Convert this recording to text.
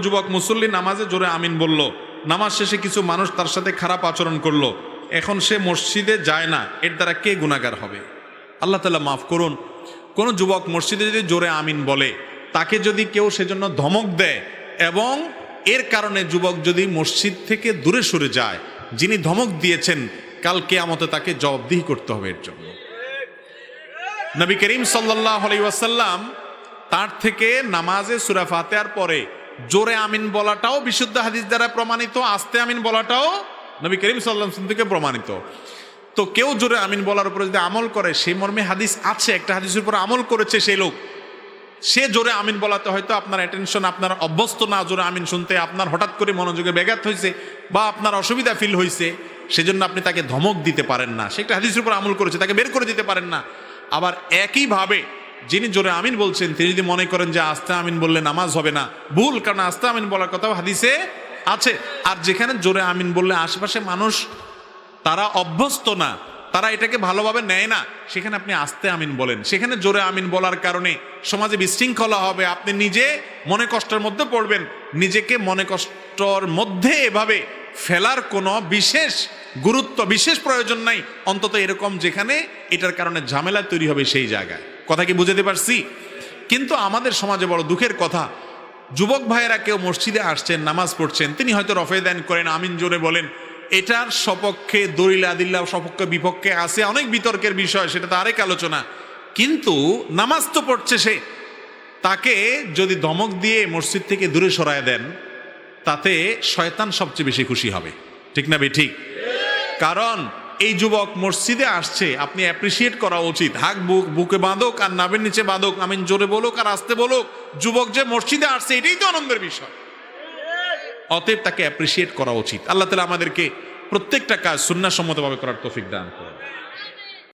যুবক মুসল্লি নামাজে জোরে আমিন বলল, নামাজ শেষে কিছু মানুষ তার সাথে খারাপ আচরণ করলো, এখন সে মসজিদে যায় না, এর দ্বারা কে গুনাহগার হবে? আল্লাহ তাআলা মাফ করুন। কোনো যুবক মসজিদে যদি জোরে আমিন বলে, তাকে যদি কেউ সেজন্য ধমক দেয় এবং এর কারণে যুবক যদি মসজিদ থেকে দূরে সরে যায়, যিনি ধমক দিয়েছেন কাল কিয়ামতে তাকে জবাবদিহি করতে হবে এর জন্য। নবী করিম সাল্লাল্লাহু আলাইহি ওয়াসাল্লাম তার থেকে নামাজে সূরা ফাতিহার পরে জোরে আমিন বলাটাও বিশুদ্ধ হাদিস দ্বারা প্রমাণিত, আস্তে আমিন বলাটাও নবী করিম সাল্লাল্লাহু আলাইহি ওয়াসাল্লাম থেকে প্রমাণিত। তো কেউ জোরে আমিন বলার উপরে যদি আমল করে, সেই মর্মে হাদিস আছে, একটা হাদিসের উপর আমল করেছে সেই লোক, সে জোরে আমিন বলাতে হয়তো আপনার অ্যাটেনশন, আপনার অভ্যস্ত না জোরে আমিন শুনতে, আপনার হঠাৎ করে মনোযোগে ব্যাঘাত হয়েছে বা আপনার অসুবিধা ফিল হয়েছে, সেজন্য আপনি তাকে ধমক দিতে পারেন না। সে একটা হাদিসের উপর আমল করেছে, তাকে বের করে দিতে পারেন না। আবার একইভাবে যিনি জোরে আমিন বলছেন তিনি যদি মনে করেন যে আস্তে আমিন বললে নামাজ হবে না, ভুল, কারণ আস্তে আমিন বলার কথাও হাদিসে আছে। আর যেখানে জোরে আমিন বললে আশেপাশে মানুষ তারা অভ্যস্ত না, তারা এটাকে ভালোভাবে নেয় না, সেখানে আপনি আস্তে আমিন বলেন। সেখানে জোরে আমিন বলার কারণে সমাজে বিশৃঙ্খলা হবে, আপনি নিজে মনে কষ্টের মধ্যে পড়বেন। নিজেকে মনে কষ্টর মধ্যে এভাবে ফেলার কোনো বিশেষ গুরুত্ব, বিশেষ প্রয়োজন নাই, অন্তত এরকম যেখানে এটার কারণে ঝামেলা তৈরি হবে সেই জায়গায়। কথা কি বুঝাতে পারছি? কিন্তু আমাদের সমাজে বড় দুঃখের কথা, যুবক ভাইয়েরা কেউ মসজিদে আসছেন, নামাজ পড়ছেন, তিনি হয়তো রফে দেন করেন, আমিন জোরে বলেন, এটার সপক্ষে দলিল আদিল্লাহ সপক্ষে বিপক্ষে আছে, অনেক বিতর্কের বিষয়, সেটা তো আরেক আলোচনা। কিন্তু নামাজ তো পড়ছে সে, তাকে যদি ধমক দিয়ে মসজিদ থেকে দূরে সরায় দেন, তাতে শয়তান সবচেয়ে বেশি খুশি হবে। ঠিক না ঠিক? কারণ এই যুবক মসজিদে আসছে, আপনি অ্যাপ্রিসিয়েট করা উচিত। হাক বুকে বাঁধুক আর নাভের নিচে বাঁধুক, আমিন জোরে বলুক আর আস্তে বলুক, যুবক যে মসজিদে আসছে এটাই তো আনন্দের বিষয়। অতএব তাকে অ্যাপ্রিসিয়েট করা উচিত। আল্লাহ তাআলা আমাদেরকে প্রত্যেকটা কাজ সুন্নাহসম্মতভাবে করার তৌফিক দান করুন।